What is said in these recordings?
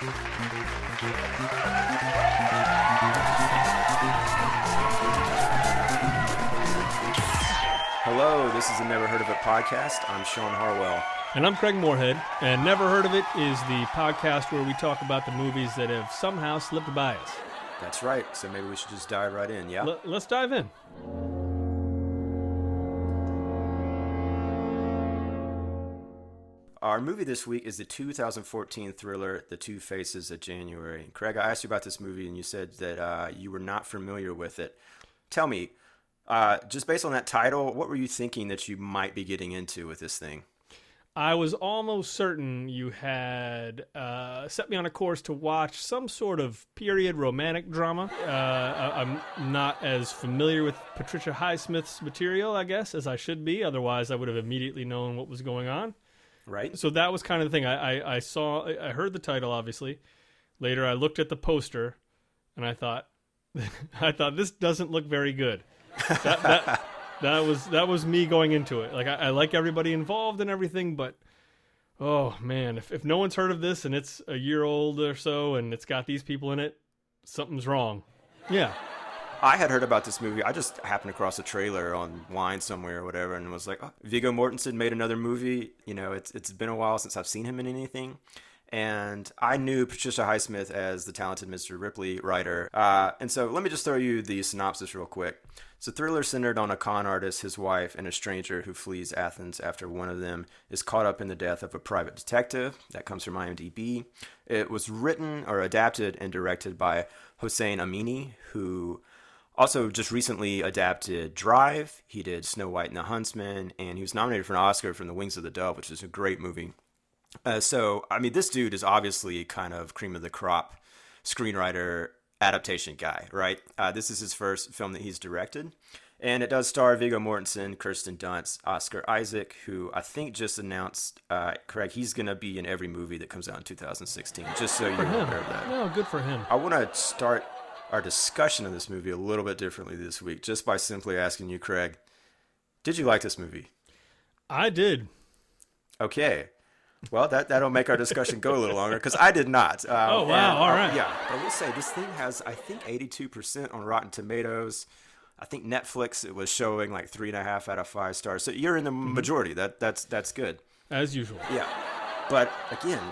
Hello, this is the Never Heard of It podcast. I'm Shawn Harwell. And I'm Craig Moorhead, and Never Heard of It is the podcast where we talk about the movies that have somehow slipped by us. That's right, so maybe we should just dive right in, yeah? Let's dive in. Our movie this week is the 2014 thriller, The Two Faces of January. Craig, I asked you about this movie, and you said that you were not familiar with it. Tell me, just based on that title, what were you thinking that you might be getting into with this thing? I was almost certain you had set me on a course to watch some sort of period romantic drama. I'm not as familiar with Patricia Highsmith's material, I guess, as I should be. Otherwise, I would have immediately known what was going on. Right. So that was kind of the thing. I heard the title, obviously. Later, I looked at the poster, and I thought, this doesn't look very good. That was me going into it. Like I like everybody involved and everything, but oh man, if no one's heard of this and it's a year old or so and it's got these people in it, something's wrong. Yeah. I had heard about this movie. I just happened across a trailer online somewhere or whatever, and was like, oh, Viggo Mortensen made another movie. You know, it's been a while since I've seen him in anything. And I knew Patricia Highsmith as the talented Mr. Ripley writer. And so let me just throw you the synopsis real quick. It's a thriller centered on a con artist, his wife, and a stranger who flees Athens after one of them is caught up in the death of a private detective. That comes from IMDb. It was written or adapted and directed by Hossein Amini, who also just recently adapted Drive. He did Snow White and the Huntsman, and he was nominated for an Oscar for The Wings of the Dove, which is a great movie. So, I mean, this dude is obviously kind of cream of the crop screenwriter adaptation guy, right? This is his first film that he's directed. And it does star Viggo Mortensen, Kirsten Dunst, Oscar Isaac, who I think just announced, Craig, he's going to be in every movie that comes out in 2016, just so you're aware of that. No, good for him. I want to start our discussion of this movie a little bit differently this week, just by simply asking you, Craig, did you like this movie? I did. Okay. Well, that'll make our discussion go a little longer, because I did not. Oh, wow. All right. Yeah. But I will say, this thing has, I think, 82% on Rotten Tomatoes. I think Netflix, it was showing like 3.5 out of 5 stars. So you're in the majority. That's good. As usual. Yeah. But again,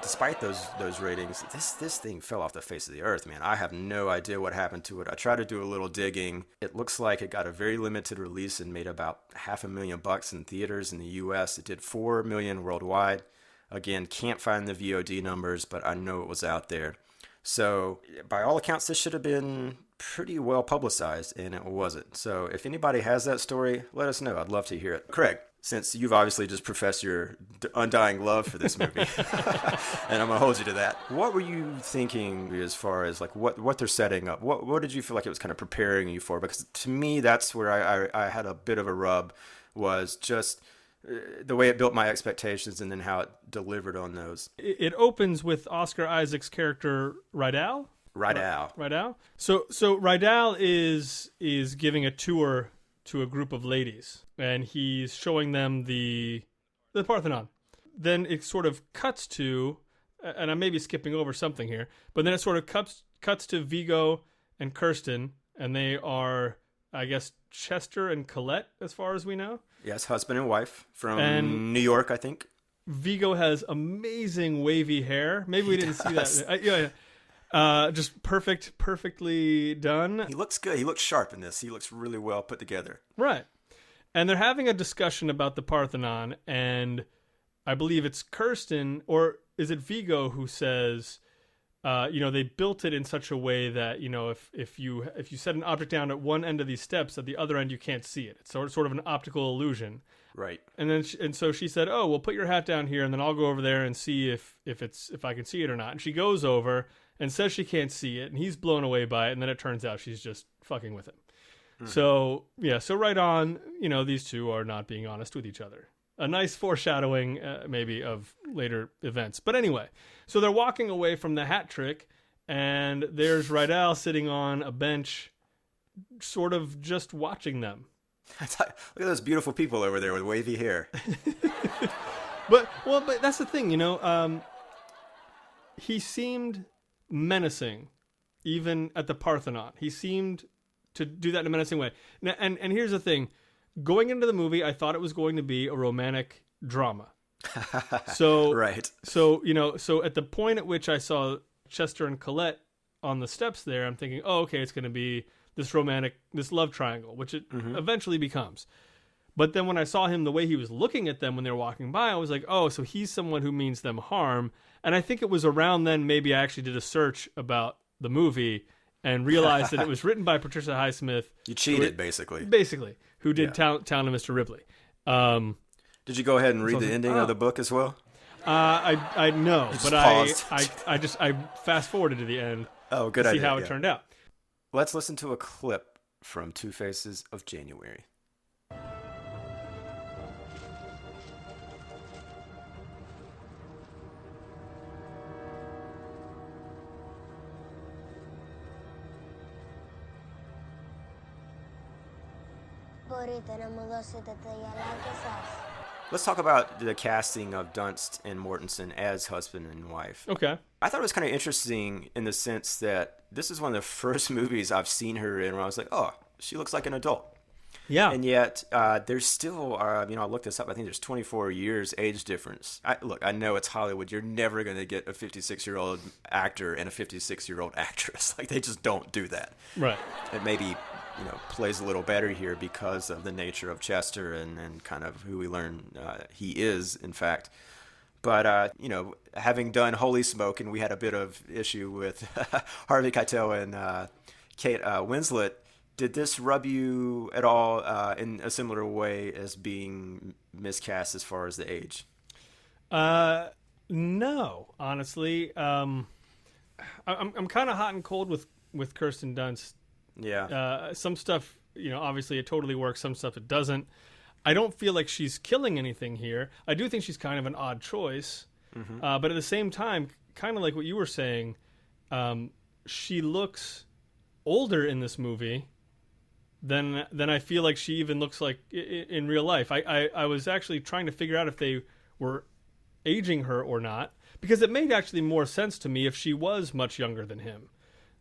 despite those ratings, this thing fell off the face of the earth, man. I have no idea what happened to it. I tried to do a little digging. It looks like it got a very limited release and made about $500,000 in theaters in the U.S. It did $4 million worldwide. Again, can't find the VOD numbers, but I know it was out there. So by all accounts, this should have been pretty well publicized, and it wasn't. So if anybody has that story, let us know. I'd love to hear it. Craig, since you've obviously just professed your undying love for this movie, and I'm going to hold you to that, what were you thinking as far as like what they're setting up? What did you feel like it was kind of preparing you for? Because to me, that's where I had a bit of a rub, was just the way it built my expectations and then how it delivered on those. It opens with Oscar Isaac's character, Rydell. So Rydell is giving a tour to a group of ladies, and he's showing them the Parthenon. Then it sort of cuts to, and I may be skipping over something here, but then it sort of cuts to Viggo and Kirsten, and they are, I guess, Chester and Colette, as far as we know. Yes, husband and wife from New York, I think. Viggo has amazing wavy hair. Maybe we didn't see that. Yeah. Just perfectly done. He looks good. He looks sharp in this. He looks really well put together. Right. And they're having a discussion about the Parthenon, and I believe it's Kirsten, or is it Viggo, who says, they built it in such a way that, if you set an object down at one end of these steps, at the other end you can't see it. It's sort of an optical illusion. Right. And so she said, "Oh, well, put your hat down here, and then I'll go over there and see if I can see it or not." And she goes over and says she can't see it, and he's blown away by it, and then it turns out she's just fucking with him. Mm-hmm. So right on, these two are not being honest with each other. A nice foreshadowing, maybe, of later events. But anyway, so they're walking away from the hat trick, and there's Rydell sitting on a bench, sort of just watching them. Look at those beautiful people over there with wavy hair. But that's the thing, he seemed menacing, even at the Parthenon. He seemed to do that in a menacing way. And here's the thing. Going into the movie, I thought it was going to be a romantic drama. So, right. So, so at the point at which I saw Chester and Colette on the steps there, I'm thinking, oh, okay, it's going to be this love triangle, which it eventually becomes. But then when I saw him, the way he was looking at them when they were walking by, I was like, oh, so he's someone who means them harm. And I think it was around then maybe I actually did a search about the movie and realized that it was written by Patricia Highsmith. You cheated, basically. Basically, who did Town of Mr. Ripley. Did you go ahead and read the ending of the book as well? I know, but I fast forwarded to the end. Oh, good to idea. See how it turned out. Let's listen to a clip from Two Faces of January. Let's talk about the casting of Dunst and Mortensen as husband and wife. Okay. I thought it was kind of interesting in the sense that this is one of the first movies I've seen her in where I was like, oh, she looks like an adult. Yeah. And yet there's still, I looked this up. I think there's 24 years age difference. I know it's Hollywood. You're never going to get a 56-year-old actor and a 56-year-old actress. Like, they just don't do that. Right. It maybe, plays a little better here because of the nature of Chester and kind of who we learn he is, in fact. But, having done Holy Smoke, and we had a bit of issue with Harvey Keitel and Kate Winslet, did this rub you at all in a similar way as being miscast as far as the age? No, honestly. I'm kind of hot and cold with Kirsten Dunst. Yeah. Some stuff, obviously it totally works. Some stuff it doesn't. I don't feel like she's killing anything here. I do think she's kind of an odd choice. Mm-hmm. But at the same time, kind of like what you were saying, she looks older in this movie than I feel like she even looks like in real life. I was actually trying to figure out if they were aging her or not, because it made actually more sense to me if she was much younger than him.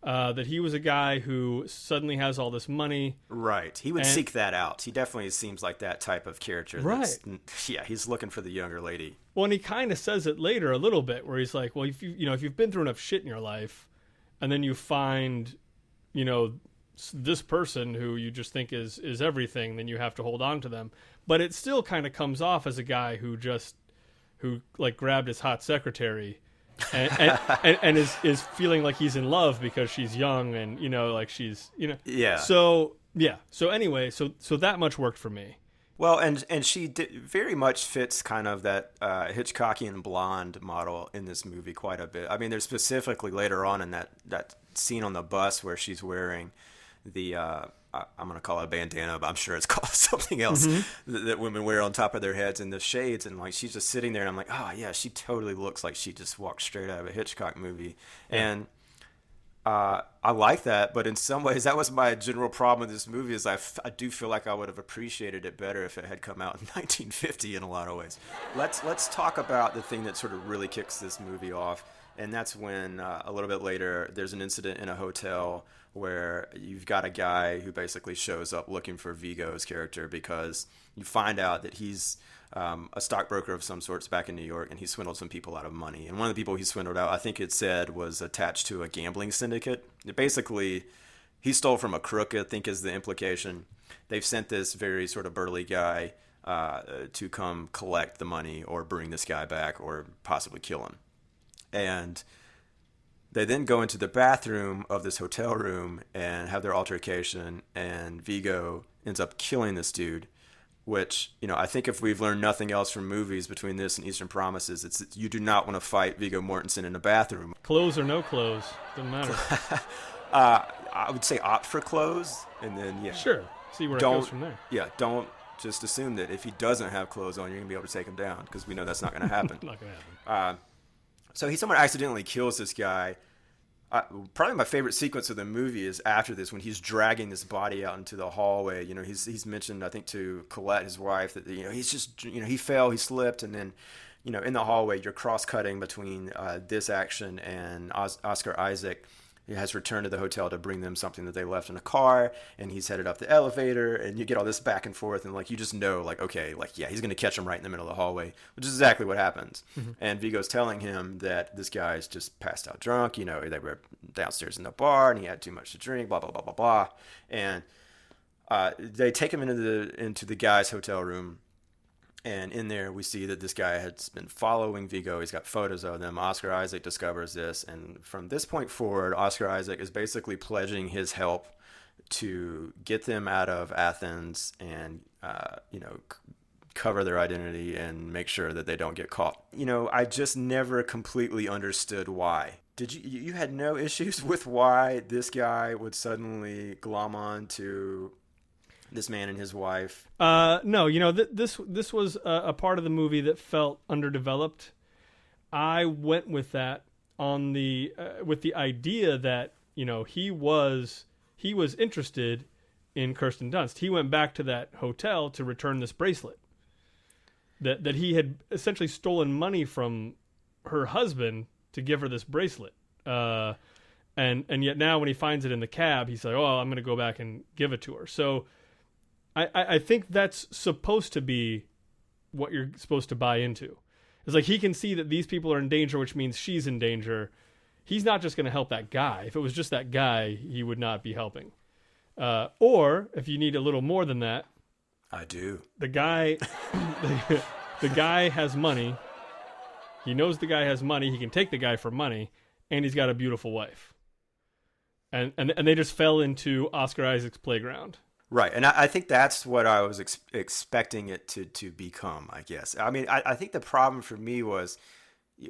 That he was a guy who suddenly has all this money. Right. He would seek that out. He definitely seems like that type of character. Right. Yeah, he's looking for the younger lady. Well, and he kind of says it later a little bit, where he's like, well, if you've been through enough shit in your life, and then you find, this person who you just think is everything, then you have to hold on to them. But it still kind of comes off as a guy who grabbed his hot secretary and is feeling like he's in love because she's young and she's yeah. So anyway, so that much worked for me. Well, and she very much fits kind of that Hitchcockian blonde model in this movie quite a bit. I mean, there's specifically later on in that scene on the bus where she's wearing the I'm going to call it a bandana, but I'm sure it's called something else that women wear on top of their heads, and the shades, and she's just sitting there, and I'm like, oh yeah, she totally looks like she just walked straight out of a Hitchcock movie. Yeah. And I like that, but in some ways that was my general problem with this movie is I do feel like I would have appreciated it better if it had come out in 1950 in a lot of ways. Let's talk about the thing that sort of really kicks this movie off, and that's when a little bit later there's an incident in a hotel where you've got a guy who basically shows up looking for Viggo's character because you find out that he's a stockbroker of some sorts back in New York, and he swindled some people out of money. And one of the people he swindled out, I think it said, was attached to a gambling syndicate. Basically, he stole from a crook, I think is the implication. They've sent this very sort of burly guy to come collect the money or bring this guy back or possibly kill him. And they then go into the bathroom of this hotel room and have their altercation, and Viggo ends up killing this dude, which, I think if we've learned nothing else from movies between this and Eastern Promises, it's you do not want to fight Viggo Mortensen in a bathroom. Clothes or no clothes, doesn't matter. I would say opt for clothes, and then, yeah. Sure, see where it goes from there. Yeah, don't just assume that if he doesn't have clothes on, you're going to be able to take him down, because we know that's not going to happen. Not going to happen. So he somewhat accidentally kills this guy. Probably my favorite sequence of the movie is after this, when he's dragging this body out into the hallway. He's mentioned, I think, to Colette, his wife, that he's just he fell, he slipped, and then in the hallway, you're cross-cutting between this action and Oscar Isaac. He has returned to the hotel to bring them something that they left in a car, and he's headed up the elevator, and you get all this back and forth, and like you just know, like, okay, like, yeah, he's gonna catch him right in the middle of the hallway, which is exactly what happens. And Vigo's telling him that this guy's just passed out drunk. They were downstairs in the bar, and he had too much to drink, blah blah blah blah blah, and they take him into the guy's hotel room. And in there, we see that this guy has been following Vigo. He's got photos of them. Oscar Isaac discovers this. And from this point forward, Oscar Isaac is basically pledging his help to get them out of Athens and, cover their identity and make sure that they don't get caught. I just never completely understood why. Did you had no issues with why this guy would suddenly glom on to this man and his wife? No, this was a part of the movie that felt underdeveloped. I went with that on with the idea that he was interested in Kirsten Dunst. He went back to that hotel to return this bracelet that he had essentially stolen money from her husband to give her this bracelet. And yet now when he finds it in the cab, he's like, "Oh, I'm going to go back and give it to her." So I think that's supposed to be what you're supposed to buy into. It's like he can see that these people are in danger, which means she's in danger. He's not just going to help that guy. If it was just that guy, he would not be helping. Or if you need a little more than that, I do. The guy, the guy has money. He knows the guy has money. He can take the guy for money, and he's got a beautiful wife. And they just fell into Oscar Isaac's playground. Right, and I think that's what I was expecting it to become, I guess. I mean, I think the problem for me was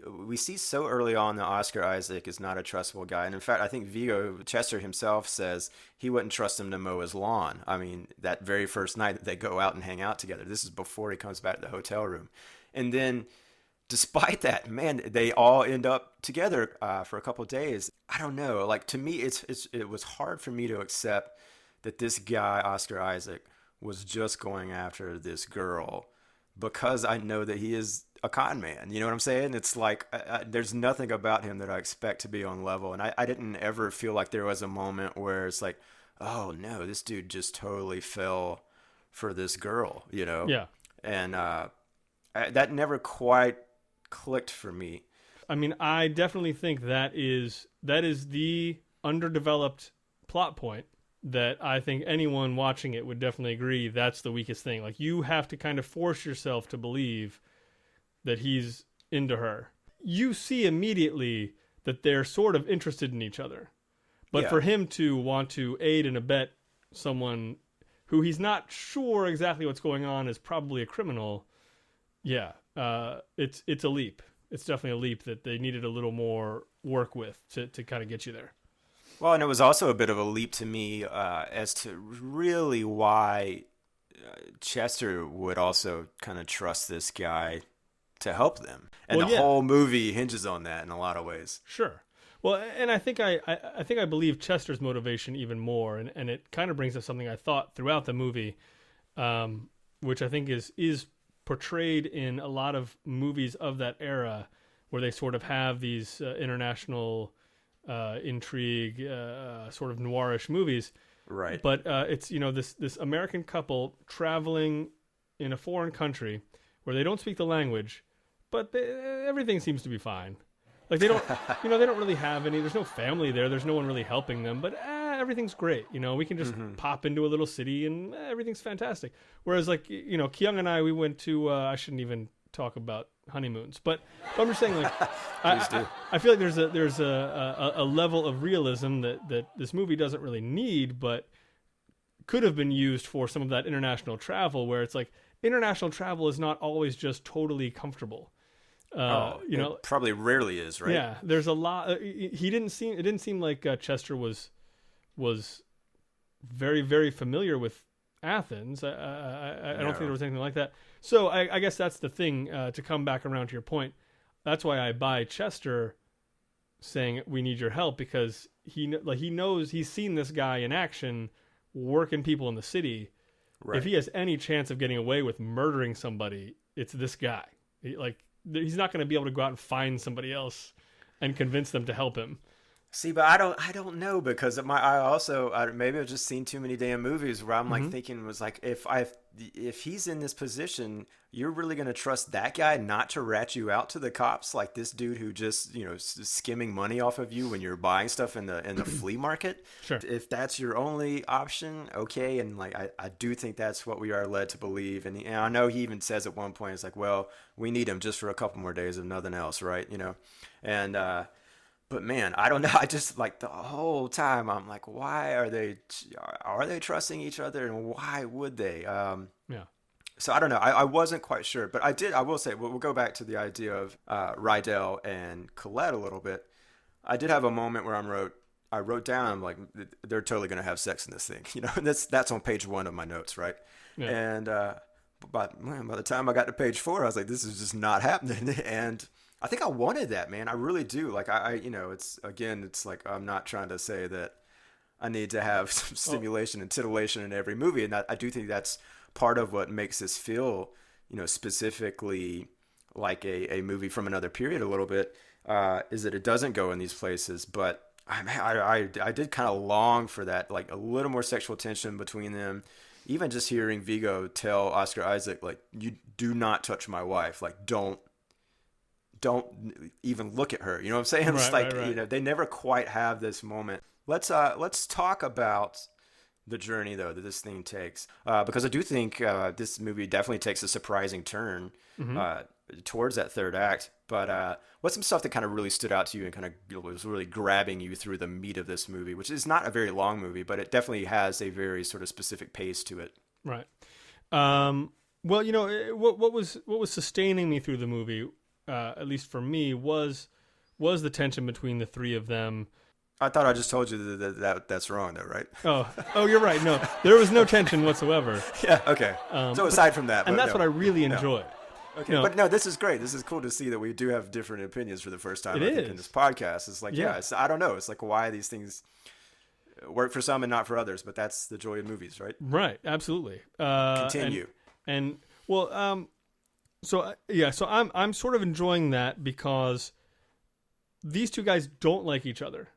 we see so early on that Oscar Isaac is not a trustable guy. And in fact, I think Chester himself says he wouldn't trust him to mow his lawn. I mean, that very first night that they go out and hang out together. This is before he comes back to the hotel room. And then despite that, man, they all end up together for a couple of days. I don't know. Like, to me, it was hard for me to accept that this guy, Oscar Isaac, was just going after this girl because I know that he is a con man. You know what I'm saying? It's like there's nothing about him that I expect to be on level. And I didn't ever feel like there was a moment where it's like, oh, no, this dude just totally fell for this girl, Yeah. And that never quite clicked for me. I mean, I definitely think that is the underdeveloped plot point that I think anyone watching it would definitely agree that's the weakest thing. Like, you have to kind of force yourself to believe that he's into her. You see immediately that they're sort of interested in each other. But for him to want to aid and abet someone who he's not sure exactly what's going on is probably a criminal, it's a leap. It's definitely a leap that they needed a little more work with to kind of get you there. Well, and it was also a bit of a leap to me as to really why Chester would also kind of trust this guy to help them. And the whole movie hinges on that in a lot of ways. Sure. Well, and I think I believe Chester's motivation even more, and it kind of brings up something I thought throughout the movie, which I think is portrayed in a lot of movies of that era, where they sort of have these international intrigue, sort of noirish movies. Right. But it's this American couple traveling in a foreign country where they don't speak the language, but everything seems to be fine. Like, they don't, they don't really have any. There's no family there. There's no one really helping them. But everything's great. We can just pop into a little city and everything's fantastic. Whereas, like, Kyung and I, we went to. I shouldn't even talk about honeymoons, but I'm just saying, like, I feel like there's a level of realism that this movie doesn't really need, but could have been used for some of that international travel, where it's like international travel is not always just totally comfortable. It probably rarely is, right? Yeah, there's a lot. It didn't seem like Chester was very, very familiar with Athens. I don't think there was anything like that. So I guess that's the thing, to come back around to your point. That's why I buy Chester saying we need your help, because he knows, he's seen this guy in action working people in the city. Right. If he has any chance of getting away with murdering somebody, it's this guy. he's not going to be able to go out and find somebody else and convince them to help him. See, but I don't know, because maybe I've just seen too many damn movies where I'm like thinking, was like, if he's in this position, you're really going to trust that guy not to rat you out to the cops, like this dude who just, skimming money off of you when you're buying stuff in the flea market. Sure. If that's your only option, okay. And like, I do think that's what we are led to believe. And I know he even says at one point, it's like, well, we need him just for a couple more days if nothing else. Right. And, but man, I don't know. I just, like, the whole time I'm like, why are they trusting each other, and why would they? Yeah. So I don't know. I wasn't quite sure, but I will say, we'll go back to the idea of Rydell and Colette a little bit. I did have a moment where I wrote down, I'm like, they're totally going to have sex in this thing. And that's on page 1 of my notes, right? Yeah. And by the time I got to page 4, I was like, this is just not happening. And I think I wanted that, man. I really do. Like, it's like, I'm not trying to say that I need to have some stimulation and titillation in every movie. And I do think that's part of what makes this feel, specifically like a movie from another period a little bit, is that it doesn't go in these places. But I did kind of long for that, like a little more sexual tension between them. Even just hearing Viggo tell Oscar Isaac, like, you do not touch my wife. Like, don't even look at her. You know what I'm saying? It's like, right. They never quite have this moment. Let's talk about the journey, though, that this thing takes, because I do think this movie definitely takes a surprising turn towards that third act. But what's some stuff that kind of really stood out to you and kind of was really grabbing you through the meat of this movie, which is not a very long movie, but it definitely has a very sort of specific pace to it. Right. Well, what was sustaining me through the movie, at least for me, was the tension between the three of them. I thought I just told you that's wrong, though, right? Oh, you're right. No, there was no tension whatsoever. Yeah, okay. So aside from that, and that's what I really enjoyed. Okay, but no, this is great. This is cool to see that we do have different opinions for the first time. I think in this podcast. It's like, I don't know. It's like, why these things work for some and not for others, but that's the joy of movies, right? Right, absolutely. Continue. So I'm sort of enjoying that because these two guys don't like each other.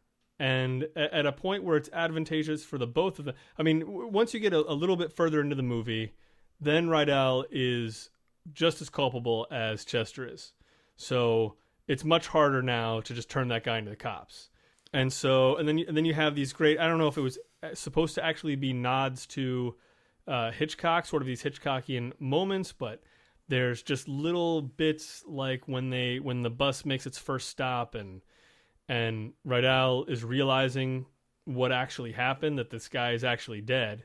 And at a point where it's advantageous for the both of them. I mean, once you get a little bit further into the movie, then Rydell is just as culpable as Chester is. So it's much harder now to just turn that guy into the cops. And then you have these great, I don't know if it was supposed to actually be nods to Hitchcock, sort of these Hitchcockian moments, but there's just little bits like when the bus makes its first stop and Rydell is realizing what actually happened, that this guy is actually dead.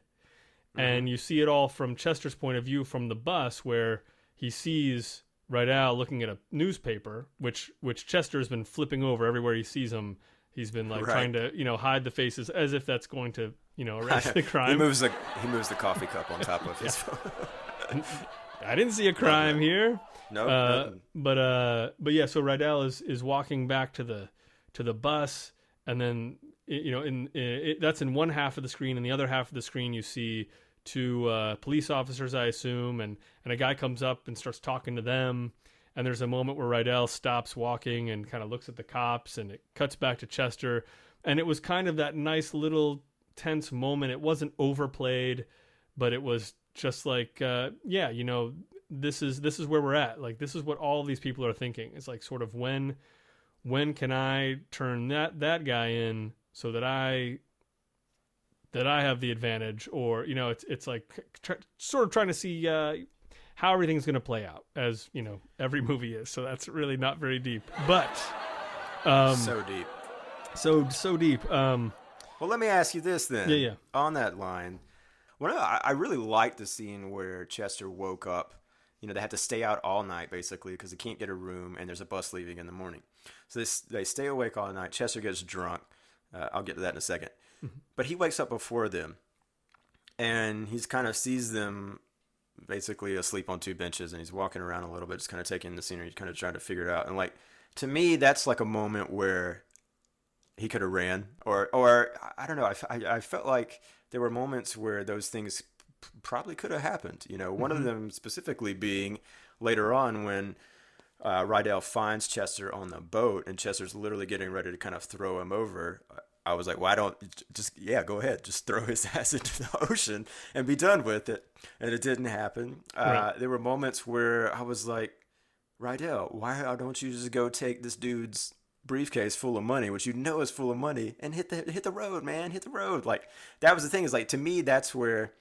Mm-hmm. And you see it all from Chester's point of view from the bus, where he sees Rydell looking at a newspaper, which Chester has been flipping over everywhere he sees him. He's been trying to, hide the faces as if that's going to, erase the crime. He moves the coffee cup on top of his phone. I didn't see a crime here. No. But yeah, so Rydell is walking back to the bus, and then that's in one half of the screen, and the other half of the screen you see two police officers, I assume, and a guy comes up and starts talking to them, and there's a moment where Rydell stops walking and kind of looks at the cops, and it cuts back to Chester, and it was kind of that nice little tense moment. It wasn't overplayed, but it was just like this is where we're at. Like, this is what all these people are thinking. It's like, sort of, when can I turn that guy in so that I have the advantage, or it's like sort of trying to see how everything's going to play out, as every movie is. So that's really not very deep, but so deep, so deep. Well, let me ask you this then. Yeah. On that line, I really liked the scene where Chester woke up. They had to stay out all night, basically, because they can't get a room, and there's a bus leaving in the morning. So they stay awake all night. Chester gets drunk. I'll get to that in a second. Mm-hmm. But he wakes up before them, and he's kind of sees them basically asleep on two benches, and he's walking around a little bit, just kind of taking in the scenery, kind of trying to figure it out. And, like, to me, that's like a moment where he could have ran, or I don't know. I felt like there were moments where those things probably could have happened. One of them specifically being later on when Rydell finds Chester on the boat, and Chester's literally getting ready to kind of throw him over. I was like, why don't go ahead, just throw his ass into the ocean and be done with it. And it didn't happen. Right. There were moments where I was like, Rydell, why don't you just go take this dude's briefcase full of money, which you know is full of money, and hit the road, man, hit the road. Like, that was the thing, is like, to me, that's where,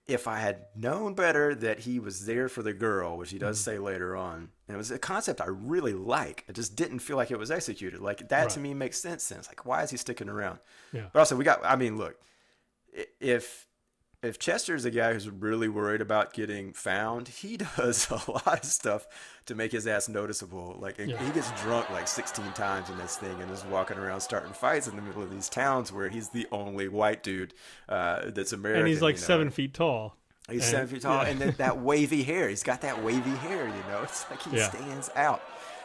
if I had known better that he was there for the girl, which he does say later on, and it was a concept I really like, it just didn't feel like it was executed. Like, that to me makes sense. Like, why is he sticking around? Yeah. But also, look, if Chester's a guy who's really worried about getting found, he does a lot of stuff to make his ass noticeable. Like, he gets drunk like 16 times in this thing and is walking around starting fights in the middle of these towns where he's the only white dude that's American. And he's like 7 feet tall. He's 7 feet tall, and then that wavy hair. He's got that wavy hair, It's like he stands out.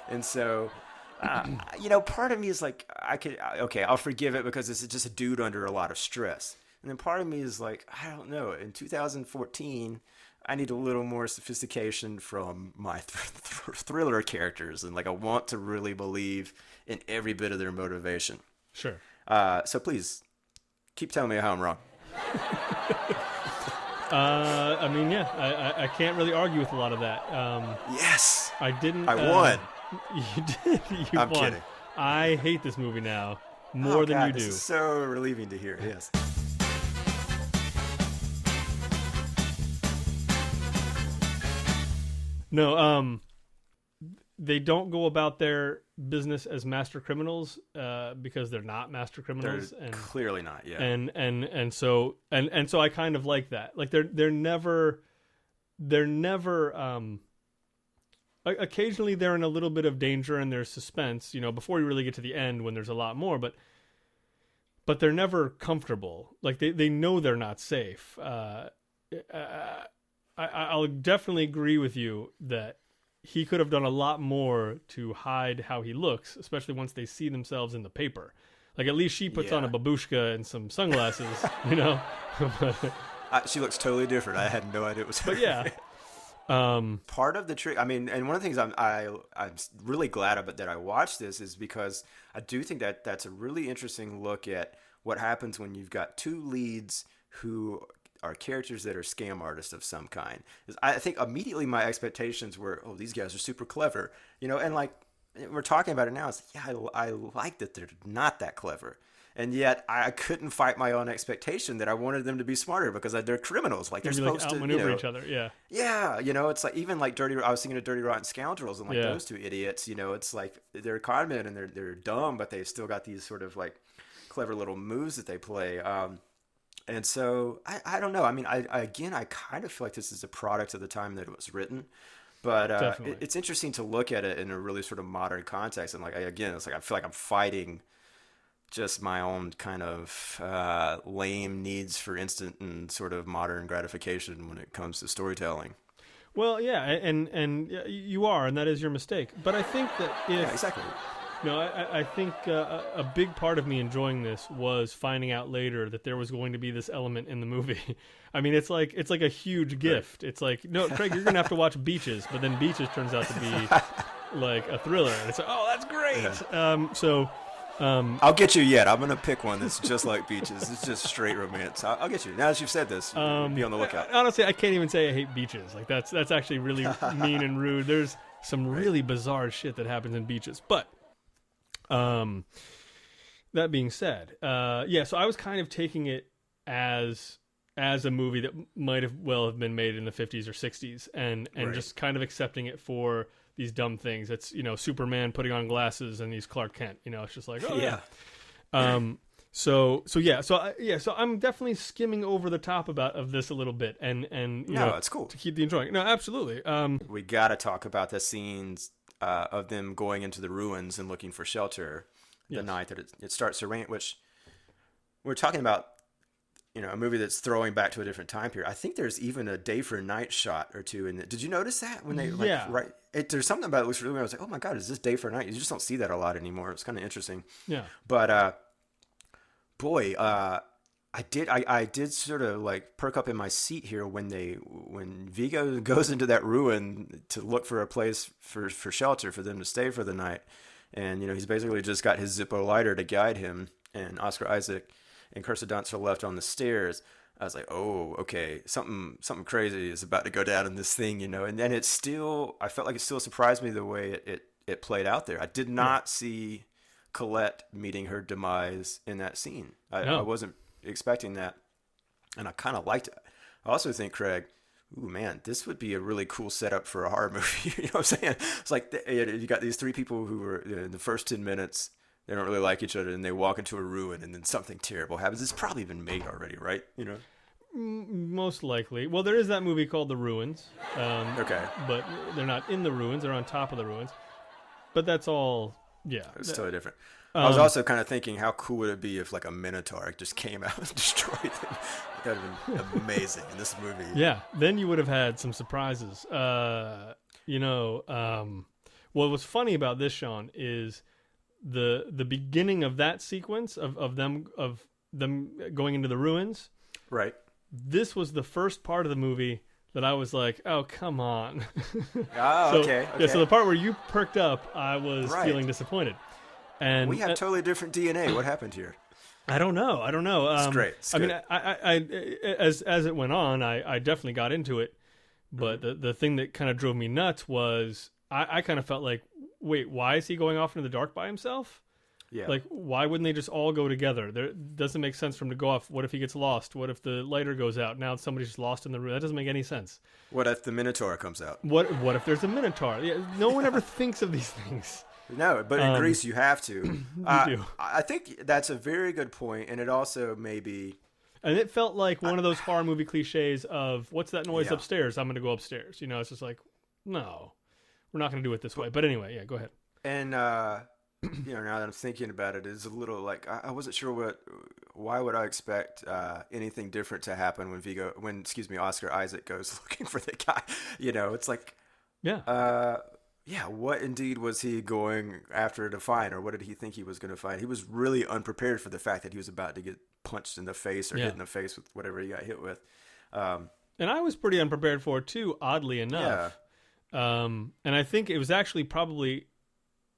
And so, part of me is like, I'll forgive it because this is just a dude under a lot of stress. And then part of me is like, I don't know. In 2014, I need a little more sophistication from my thriller characters. And, like, I want to really believe in every bit of their motivation. Sure. So please, keep telling me how I'm wrong. I can't really argue with a lot of that. Yes. I didn't. I won. You did. I'm won. kidding. I hate this movie now more than you do. This is so relieving to hear. Yes. No, they don't go about their business as master criminals because they're not master criminals. They're clearly not. Yeah. And so I kind of like that. Like they're never. Occasionally they're in a little bit of danger and there's suspense, before you really get to the end when there's a lot more, but they're never comfortable. Like they know they're not safe. I'll definitely agree with you that he could have done a lot more to hide how he looks, especially once they see themselves in the paper. Like, at least she puts on a babushka and some sunglasses, She looks totally different. I had no idea it was her. But yeah. Part of the trick, and one of the things I'm really glad about that I watched this is because I do think that that's a really interesting look at what happens when you've got two leads who are characters that are scam artists of some kind. I think immediately my expectations were, oh, these guys are super clever, and like we're talking about it now, it's like, yeah, I like that they're not that clever. And yet I couldn't fight my own expectation that I wanted them to be smarter because they're criminals. Like, they're supposed to outmaneuver each other. Yeah. Yeah. It's like, even like I was thinking of Dirty Rotten Scoundrels, and like those two idiots, it's like they're con men and they're dumb, but they've still got these sort of like clever little moves that they play. And so I don't know. I mean, I kind of feel like this is a product of the time that it was written, but it's interesting to look at it in a really sort of modern context. And like, it's like I feel like I'm fighting just my own kind of lame needs for instant and sort of modern gratification when it comes to storytelling. Well, yeah, and you are, and that is your mistake. But I think that exactly. No, I think a big part of me enjoying this was finding out later that there was going to be this element in the movie. I mean, it's like a huge gift. Right. It's like, no, Craig, you're gonna have to watch Beaches, but then Beaches turns out to be like a thriller, and it's like, oh, that's great. Yeah. I'll get you yet. I'm gonna pick one that's just like Beaches. It's just straight romance. I'll get you. Now that you've said this, be on the lookout. Honestly, I can't even say I hate Beaches. Like that's actually really mean and rude. There's some really bizarre shit that happens in Beaches, but. That being said, so I was kind of taking it as a movie that might have been made in the 50s or 60s and just kind of accepting it for these dumb things. It's, Superman putting on glasses and he's Clark Kent, it's just like, oh yeah. So I'm definitely skimming over the top of this a little bit and it's cool to keep the enjoying. No, absolutely. We got to talk about the scenes of them going into the ruins and looking for shelter the night that it starts to rain, which we're talking about, a movie that's throwing back to a different time period. I think there's even a day for night shot or two in it. Did you notice that when they there's something about it looks really weird. I was like, oh my God, is this day for night? You just don't see that a lot anymore. It's kind of interesting. Yeah. But boy, I did sort of like perk up in my seat here when Vigo goes into that ruin to look for a place for shelter for them to stay for the night, and he's basically just got his Zippo lighter to guide him, and Oscar Isaac and Kirsten Dunst are left on the stairs. I was like, oh, okay, something crazy is about to go down in this thing, and then I felt like it still surprised me the way it played out there. I did not see Colette meeting her demise in that scene. I wasn't expecting that, and I kind of liked it. I also think, Craig, ooh man, this would be a really cool setup for a horror movie. You know what I'm saying? It's like you got these three people who were in the first 10 minutes, they don't really like each other, and they walk into a ruin, and then something terrible happens. It's probably been made already, right? Most likely. Well, there is that movie called The Ruins. Okay, but they're not in the ruins; they're on top of the ruins. But that's all. Yeah, it's totally different. I was also kind of thinking, how cool would it be if like a Minotaur just came out and destroyed them? That would have been amazing in this movie. Yeah, then you would have had some surprises. What was funny about this, Shawn, is the beginning of that sequence of them going into the ruins. Right. This was the first part of the movie that I was like, oh, come on. Okay. Yeah, so the part where you perked up, I was feeling disappointed. And we have totally different DNA. What happened here? I don't know. It's great. It's mean, as it went on, I definitely got into it. But the thing that kind of drove me nuts was I kind of felt like, wait, why is he going off into the dark by himself? Yeah. Like, why wouldn't they just all go together? There doesn't make sense for him to go off. What if he gets lost? What if the lighter goes out? Now somebody's just lost in the room. That doesn't make any sense. What if the Minotaur comes out? What if there's a Minotaur? Yeah, no one ever thinks of these things. No, but in Greece you have to. You do. I think that's a very good point, and it also maybe. And it felt like one of those horror movie cliches of, what's that noise upstairs? I'm going to go upstairs. It's just like, no, we're not going to do it this way. But anyway, yeah, go ahead. And, now that I'm thinking about it, it's a little like, I wasn't sure why would I expect anything different to happen when Oscar Isaac goes looking for the guy. It's like, what indeed was he going after to find, or what did he think he was going to find? He was really unprepared for the fact that he was about to get punched in the face or hit in the face with whatever he got hit with. And I was pretty unprepared for it too, oddly enough. Yeah. And I think it was actually probably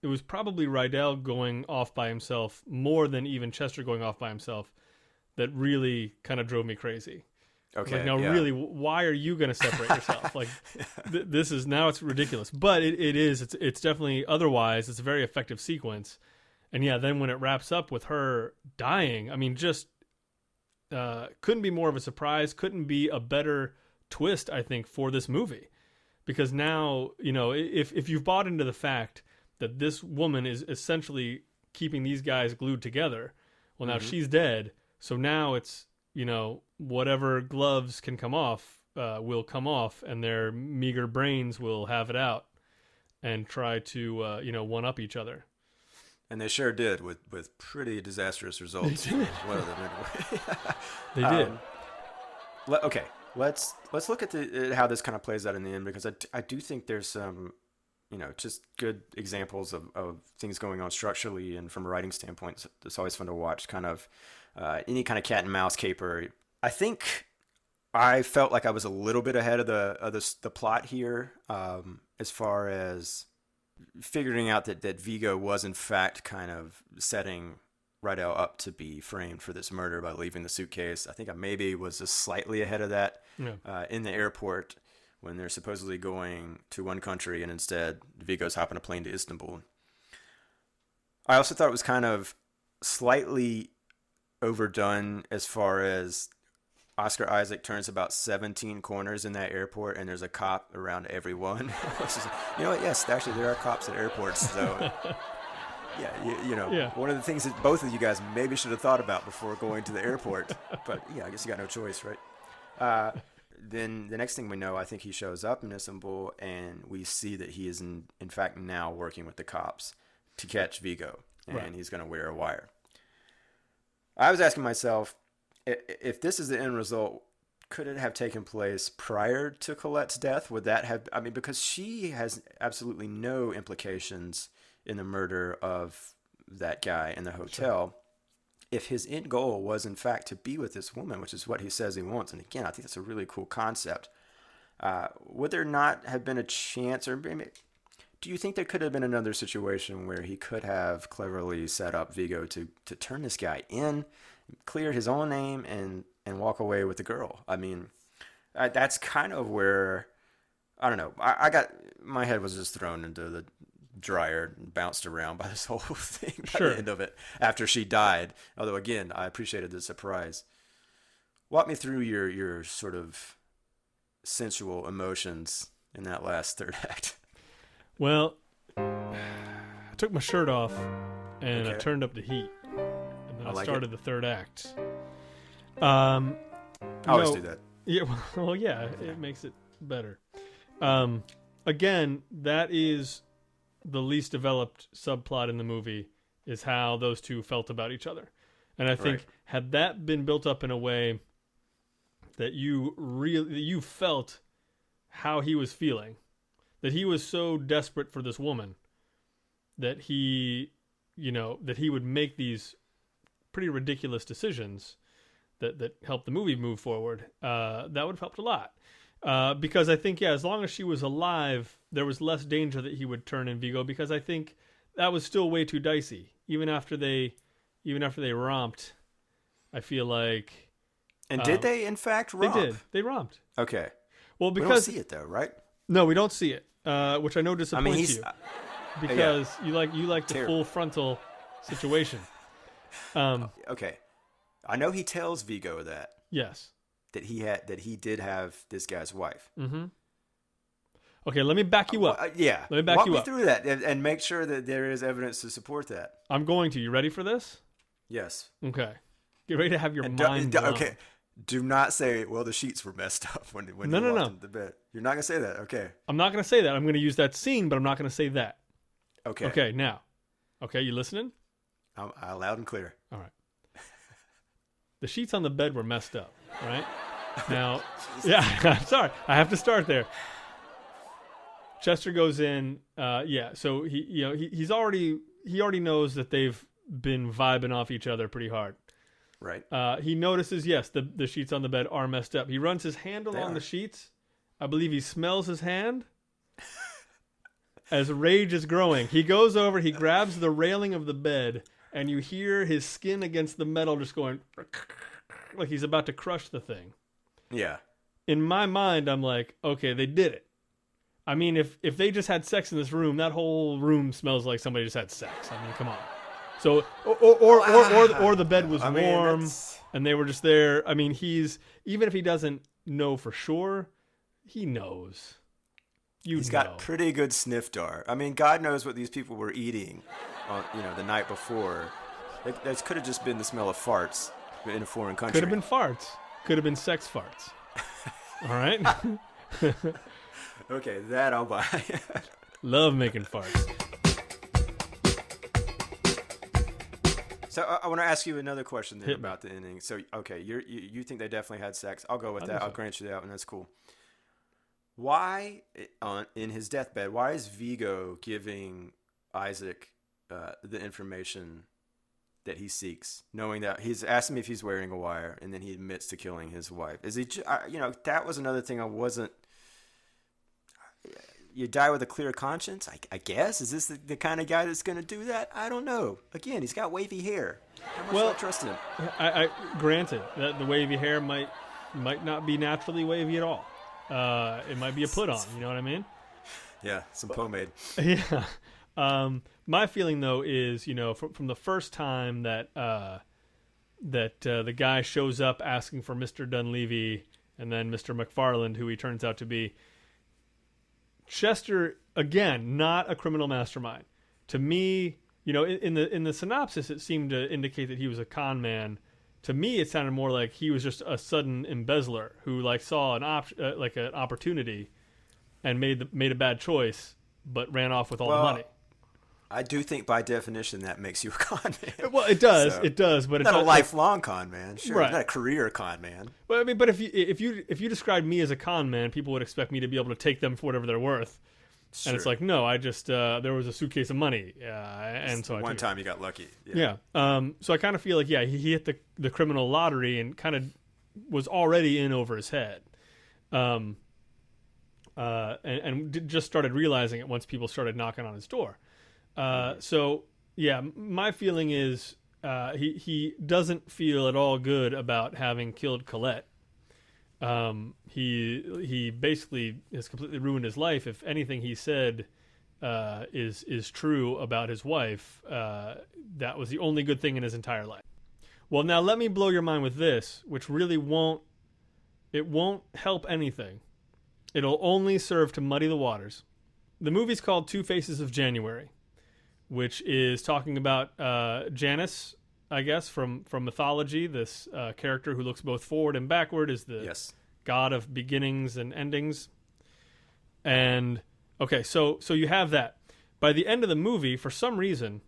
Rydell going off by himself more than even Chester going off by himself that really kind of drove me crazy. Okay. Like, now, really, why are you going to separate yourself? Like, this is now it's ridiculous. But it's definitely otherwise. It's a very effective sequence. And yeah, then when it wraps up with her dying, I mean, just couldn't be more of a surprise. Couldn't be a better twist, I think, for this movie. Because now, if you've bought into the fact that this woman is essentially keeping these guys glued together, well, now she's dead. So now it's, whatever gloves can come off will come off, and their meager brains will have it out and try to, one-up each other. And they sure did with pretty disastrous results. They did. One of them anyway. They did. Okay, let's look at how this kind of plays out in the end, because I do think there's some, just good examples of things going on structurally and from a writing standpoint. It's always fun to watch kind of any kind of cat and mouse caper. I think I felt like I was a little bit ahead of the plot here, as far as figuring out that Vigo was in fact kind of setting Rydell up to be framed for this murder by leaving the suitcase. I think I maybe was just slightly ahead of that in the airport when they're supposedly going to one country and instead Vigo's hopping a plane to Istanbul. I also thought it was kind of slightly overdone as far as Oscar Isaac turns about 17 corners in that airport, and there's a cop around every one. You know what? Yes, actually, there are cops at airports. So, one of the things that both of you guys maybe should have thought about before going to the airport. But, I guess you got no choice, right? Then the next thing we know, I think he shows up in Istanbul, and we see that he is, in fact, now working with the cops to catch Vigo, and he's going to wear a wire. I was asking myself, if this is the end result, could it have taken place prior to Colette's death? Would that have, because she has absolutely no implications in the murder of that guy in the hotel. Sure. if his end goal was in fact to be with this woman, which is what he says he wants, and again, I think that's a really cool concept, would there not have been a chance, or maybe, do you think there could have been another situation where he could have cleverly set up Vigo to turn this guy in, clear his own name, and walk away with the girl? I mean, that's kind of where, I don't know, I got, my head was just thrown into the dryer and bounced around by this whole thing by the end of it after she died. Although, again, I appreciated the surprise. Walk me through your sort of sensual emotions in that last third act. Well, I took my shirt off and I turned up the heat, and then I started the third act. I always do that. Yeah, well, yeah, it makes it better. Again, that is the least developed subplot in the movie, is how those two felt about each other. And I think had that been built up in a way that you felt how he was feeling, that he was so desperate for this woman that he would make these pretty ridiculous decisions that helped the movie move forward, that would have helped a lot. Because I think, as long as she was alive, there was less danger that he would turn in Vigo, because I think that was still way too dicey. Even after they romped, I feel like... And did they, in fact, romp? They did. They romped. Okay. Well, because... We don't see it, though, right? No, we don't see it, which I know disappoints you. Because you like the full frontal situation. Okay. I know he tells Vigo that. Yes. That he did have this guy's wife. Mm-hmm. Okay, let me back you up. Let me back you me up through that and make sure that there is evidence to support that. I'm going to. You ready for this? Yes. Okay. Get ready to have your mind blown. Okay. Do not say, well, the sheets were messed up when you walked into the bed. You're not going to say that. Okay. I'm not going to say that. I'm going to use that scene, but I'm not going to say that. Okay. Okay, now. Okay, you listening? I'm loud and clear. All right. The sheets on the bed were messed up, right? Now, yeah, sorry. I have to start there. Chester goes in, so he already knows that they've been vibing off each other pretty hard. Right. He notices, yes, the sheets on the bed are messed up. He runs his hand along the sheets. I believe he smells his hand. As rage is growing, he goes over, he grabs the railing of the bed, and you hear his skin against the metal just going like he's about to crush the thing. Yeah. In my mind, I'm like, okay, they did it. I mean, if they just had sex in this room, that whole room smells like somebody just had sex. I mean, come on. So, or the bed was warm and they were just there. I mean, even if he doesn't know for sure, he knows. He's got pretty good sniffdar. I mean, God knows what these people were eating, the night before. That could have just been the smell of farts in a foreign country. Could have been farts. Could have been sex farts. All right. Okay, that I'll buy. Love making farts. So I want to ask you another question then about the ending. So, okay, you think they definitely had sex. I'll go with that. I'll grant you that, and that's cool. Why, in his deathbed, why is Vigo giving Isaac the information that he seeks, knowing that he's asked him if he's wearing a wire, and then he admits to killing his wife? Is he, that was another thing I wasn't... You die with a clear conscience, I guess? Is this the kind of guy that's going to do that? I don't know. Again, he's got wavy hair. How much do I trust him? I granted that the wavy hair might not be naturally wavy at all. It might be a put on, you know what I mean? Yeah, some pomade. Yeah. My feeling though is, from the first time that the guy shows up asking for Mr. Dunleavy and then Mr. McFarland, who he turns out to be, Chester, again, not a criminal mastermind. To me, in the synopsis, it seemed to indicate that he was a con man. To me, it sounded more like he was just a sudden embezzler who saw an opportunity and made a bad choice, but ran off with all the money. I do think by definition that makes you a con man. Well, it does. So, it does, but it's not a lifelong con man. Sure, right. Not a career con man. Well, I mean, but if you described me as a con man, people would expect me to be able to take them for whatever they're worth. And it's like, no, I just there was a suitcase of money, and so one time you got lucky. Yeah. So I kind of feel like he hit the criminal lottery and kind of was already in over his head, and just started realizing it once people started knocking on his door. So yeah, my feeling is he doesn't feel at all good about having killed Colette. He basically has completely ruined his life. If anything he said is true about his wife, that was the only good thing in his entire life. Well, now let me blow your mind with this, which really won't help anything. It'll only serve to muddy the waters. The movie's called Two Faces of January, which is talking about Janus, I guess, from mythology. This character who looks both forward and backward is the god of beginnings and endings. And okay, so you have that. By the end of the movie, for some reason,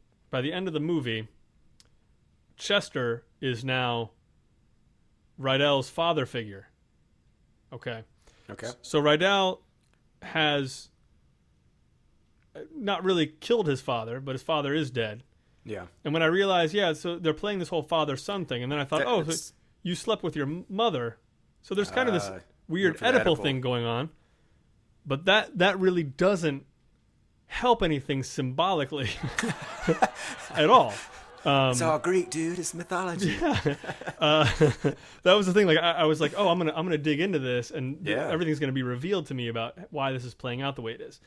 Chester is now Rydell's father figure. Okay. So Rydell has not really killed his father, but his father is dead. Yeah. And when I realized, so they're playing this whole father-son thing, and then I thought, so you slept with your mother. So there's kind of this weird Oedipal thing going on. But that really doesn't help anything symbolically at all. It's all Greek, dude. It's mythology. Yeah. That was the thing. Like I was like, oh, I'm gonna dig into this, and everything's gonna be revealed to me about why this is playing out the way it is,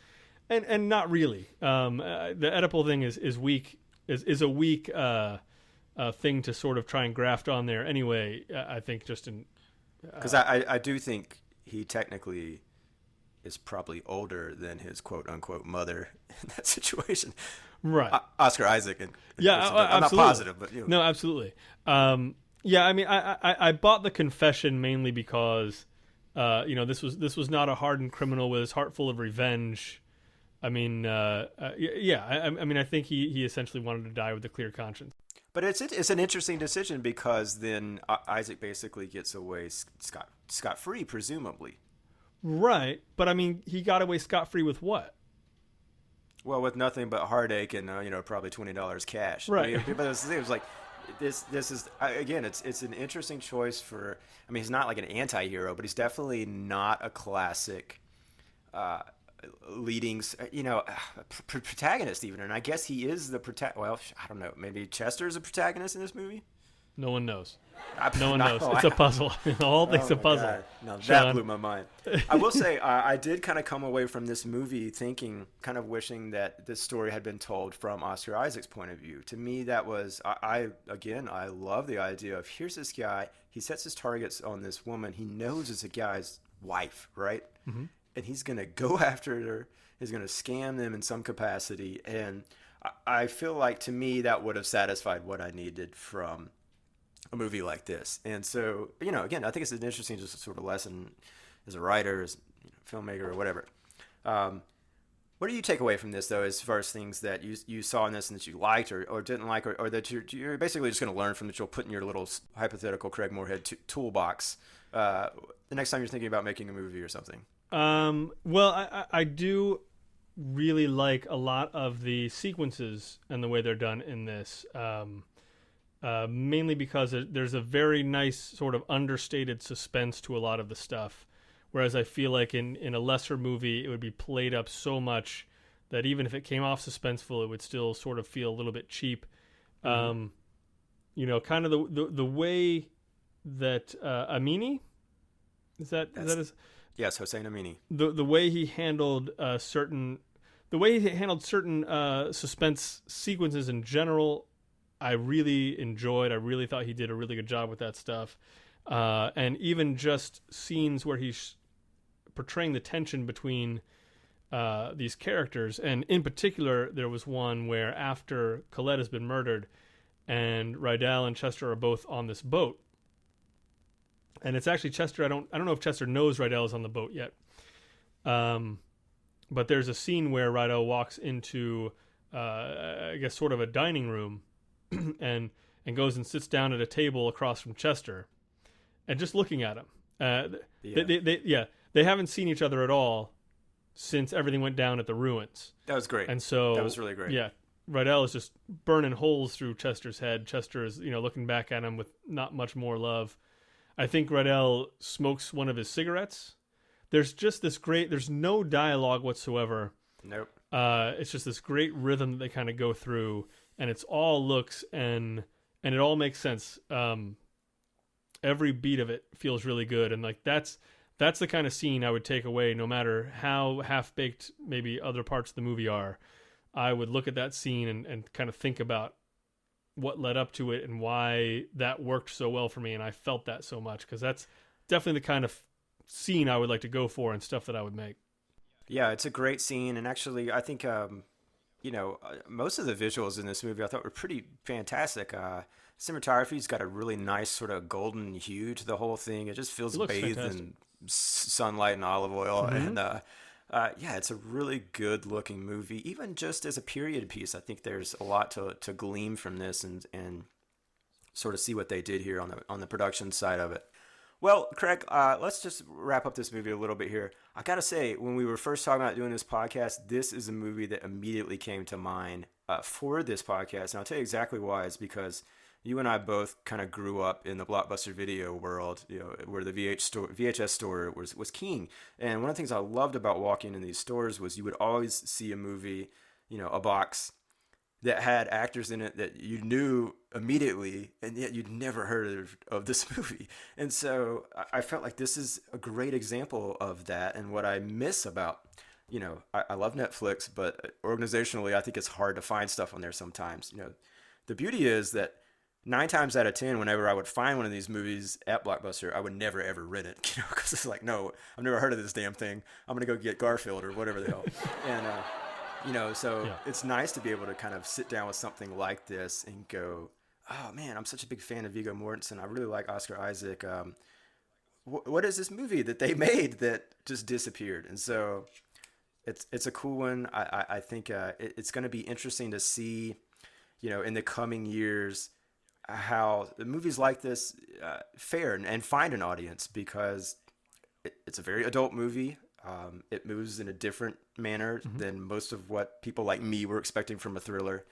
and not really. The Oedipal thing is weak. Is a weak thing to sort of try and graft on there. Anyway, I think just in because I do think he technically is probably older than his quote unquote mother in that situation. Right. Oscar Isaac. And absolutely. I'm not positive, but No, absolutely. I mean, I bought the confession mainly because, this was not a hardened criminal with his heart full of revenge. I mean, I mean, I think he essentially wanted to die with a clear conscience. But it's an interesting decision because then Isaac basically gets away scot-free, presumably. Right. But I mean, he got away scot-free with what? Well, with nothing but heartache and probably $20 cash. Right. But it was like this is again, it's an interesting choice for. I mean, he's not like an anti-hero, but he's definitely not a classic leading, protagonist even. And I guess he is the Well, I don't know. Maybe Chester is a protagonist in this movie. No one knows. No one knows. It's a puzzle. The whole thing's a puzzle. God. No, that blew my mind. I will say I did kind of come away from this movie thinking, kind of wishing that this story had been told from Oscar Isaac's point of view. To me, that was, I love the idea of here's this guy. He sets his targets on this woman. He knows it's a guy's wife, right? Mm-hmm. And he's going to go after her. He's going to scam them in some capacity. And I feel like, to me, that would have satisfied what I needed from a movie like this. And so, again, I think it's an interesting just sort of lesson as a writer, as a filmmaker, or whatever. What do you take away from this, though, as far as things that you saw in this and that you liked or didn't like, or that you're basically just going to learn from, that you'll put in your little hypothetical Craig Moorhead toolbox the next time you're thinking about making a movie or something? Well, I do really like a lot of the sequences and the way they're done in this. Mainly because there's a very nice sort of understated suspense to a lot of the stuff, whereas I feel like in a lesser movie it would be played up so much that even if it came off suspenseful, it would still sort of feel a little bit cheap. Mm-hmm. Kind of the way that Amini yes, Hossein Amini, the way he handled certain suspense sequences in general, I really enjoyed. I really thought he did a really good job with that stuff. And even just scenes where he's portraying the tension between these characters. And in particular, there was one where after Colette has been murdered and Rydell and Chester are both on this boat. And it's actually Chester. I don't know if Chester knows Rydell is on the boat yet. But there's a scene where Rydell walks into, I guess, sort of a dining room and goes and sits down at a table across from Chester, and just looking at him. They haven't seen each other at all, since everything went down at the ruins. That was great. And so that was really great. Yeah, Rydell is just burning holes through Chester's head. Chester is, looking back at him with not much more love. I think Rydell smokes one of his cigarettes. There's just this there's no dialogue whatsoever. Nope. It's just this great rhythm that they kind of go through, and it's all looks and it all makes sense. Every beat of it feels really good, and like that's the kind of scene I would take away, no matter how half-baked maybe other parts of the movie are. I would look at that scene and kind of think about what led up to it and why that worked so well for me, and I felt that so much, because that's definitely the kind of scene I would like to go for and stuff that I would make. Yeah, it's a great scene, and actually, I think most of the visuals in this movie I thought were pretty fantastic. Cinematography's got a really nice sort of golden hue to the whole thing. It just feels bathed in sunlight and olive oil, and it's a really good looking movie. Even just as a period piece, I think there's a lot to glean from this and sort of see what they did here on the production side of it. Well, Craig, let's just wrap up this movie a little bit here. I gotta say, when we were first talking about doing this podcast, this is a movie that immediately came to mind for this podcast, and I'll tell you exactly why. It's because you and I both kind of grew up in the Blockbuster video world, where the VHS store was king. And one of the things I loved about walking in these stores was you would always see a movie, a box that had actors in it that you knew immediately, and yet you'd never heard of this movie. And so I felt like this is a great example of that. And what I miss about, I love Netflix, but organizationally, I think it's hard to find stuff on there sometimes. The beauty is that 9 times out of 10, whenever I would find one of these movies at Blockbuster, I would never ever rent it, because it's like, no, I've never heard of this damn thing. I'm gonna go get Garfield or whatever the hell. And It's nice to be able to kind of sit down with something like this and go, oh man, I'm such a big fan of Viggo Mortensen. I really like Oscar Isaac. What is this movie that they made that just disappeared? And so it's a cool one. I think it's going to be interesting to see, in the coming years, how the movies like this fare and find an audience, because it's a very adult movie. It moves in a different manner than most of what people like me were expecting from a thriller.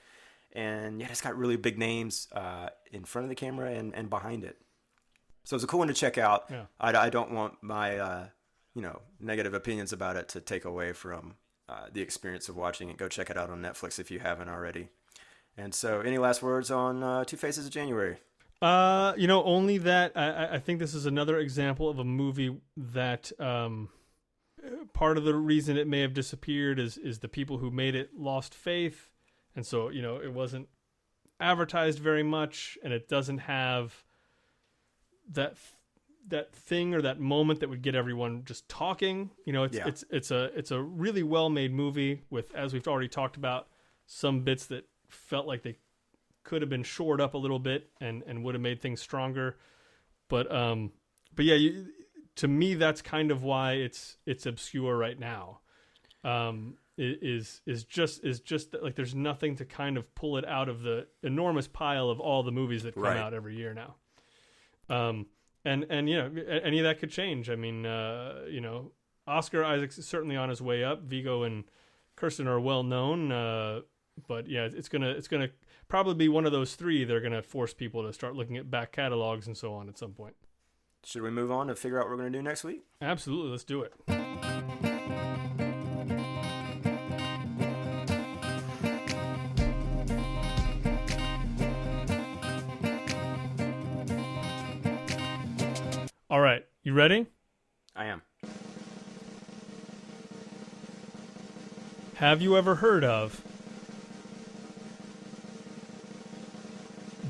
And it's got really big names in front of the camera and behind it. So it's a cool one to check out. Yeah. I don't want my negative opinions about it to take away from the experience of watching it. Go check it out on Netflix if you haven't already. And so, any last words on Two Faces of January? Only that I think this is another example of a movie that part of the reason it may have disappeared is the people who made it lost faith. And so, it wasn't advertised very much, and it doesn't have that thing or that moment that would get everyone just talking. It's a really well-made movie with, as we've already talked about, some bits that felt like they could have been shored up a little bit and would have made things stronger. But yeah, to me, that's kind of why it's obscure right now. Is just like there's nothing to kind of pull it out of the enormous pile of all the movies that come out every year now. And any of that could change. I mean, Oscar Isaac's certainly on his way up. Viggo and Kirsten are well known. But yeah, it's gonna probably be one of those three. They're gonna force people to start looking at back catalogs and so on at some point. Should we move on to figure out what we're gonna do next week? Absolutely, let's do it. All right, you ready? I am. Have you ever heard of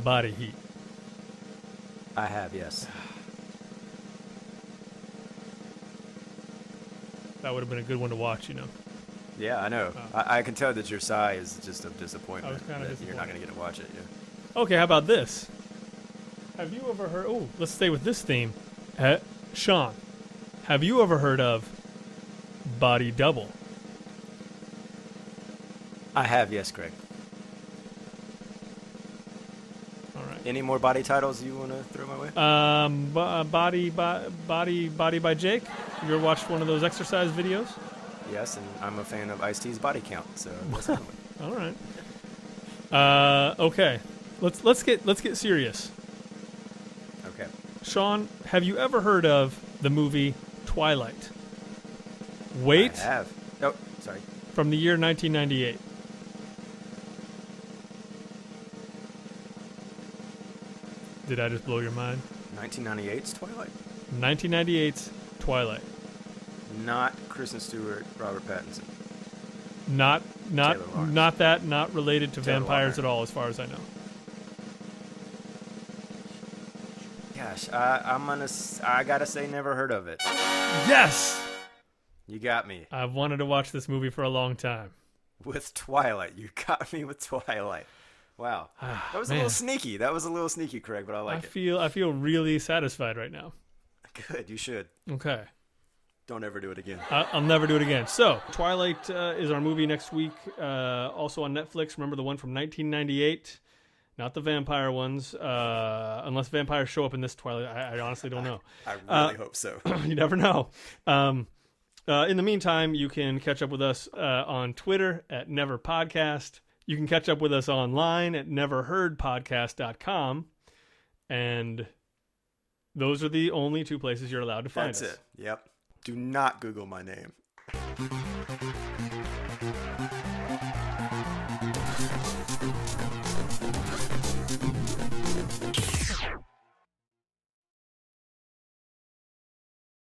Body Heat? I have, yes. That would have been a good one to watch, Yeah, I know. I can tell that your sigh is just of disappointment. I was kind of disappointed. You're not going to get to watch it, yeah. Okay, how about this? Have you ever heard... Oh, let's stay with this theme. Shawn, have you ever heard of Body Double? I have, yes, Greg. All right. Any more body titles you want to throw my way? Body by Jake. You ever watched one of those exercise videos? Yes, and I'm a fan of Ice-T's Body Count, so that's another one. All right. Okay. Let's get serious. Okay. Shawn, have you ever heard of the movie Twilight? Wait. I have. Oh, sorry. From the year 1998. Did I just blow your mind? 1998's Twilight? 1998's Twilight. Not Kristen Stewart, Robert Pattinson. Not that. Not related to Taylor vampires Lautner. at all, as far as I know. Gosh, I gotta say, never heard of it. Yes. You got me I've wanted to watch this movie for a long time. with Twilight. You got me with Twilight. Wow, that was a little sneaky. Craig, but I like it. I feel really satisfied right now. Good, you should. Okay. Don't ever do it again. I'll never do it again. So, Twilight is our movie next week. Also on Netflix. Remember the one from 1998? Not the vampire ones. Unless vampires show up in this Twilight. I honestly don't know. I really hope so. You never know. In the meantime, you can catch up with us on Twitter at NeverPodcast. You can catch up with us online at neverheardpodcast.com. And those are the only two places you're allowed to find us. That's it. Yep. Do not Google my name.